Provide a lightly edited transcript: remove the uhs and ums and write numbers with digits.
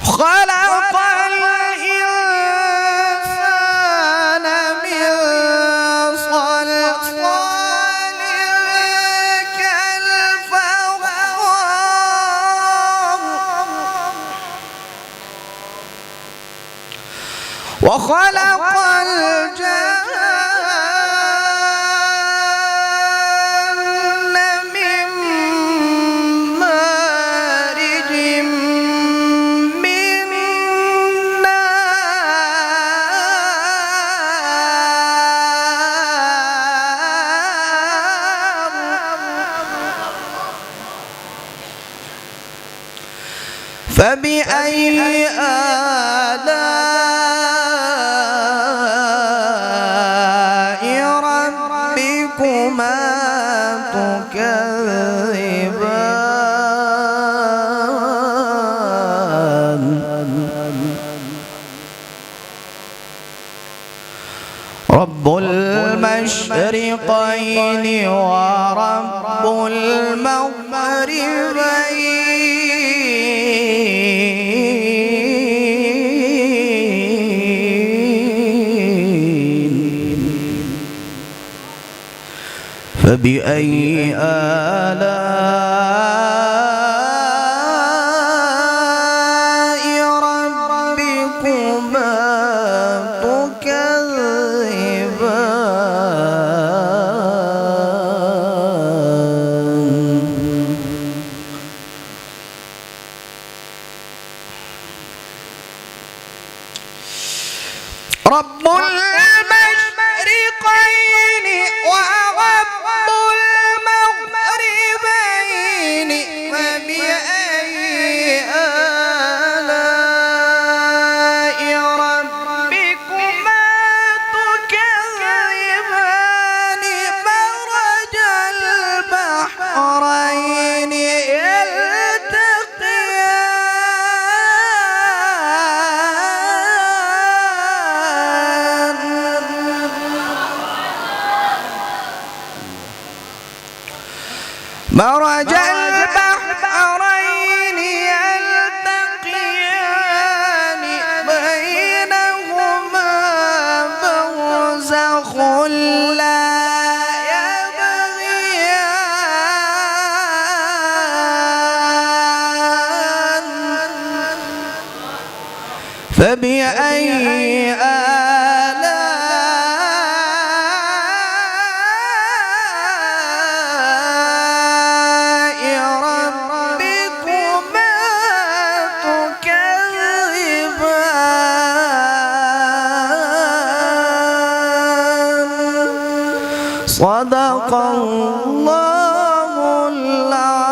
خلق الإنسان من صلصال كالفخار وخلق الجن من مارج من نار فبأي آلاء ربكما تكذبان رب المشرقين ورب المغربين فبأي آلاء ربكما تكذبان رب المشرقين ورب المغربين فبأي آلاء ربكما تكذبان مرج البحرين مرج البحرين يلتقيان بينهما برزخ لا يبغيان فبأي صدق الله العظيم.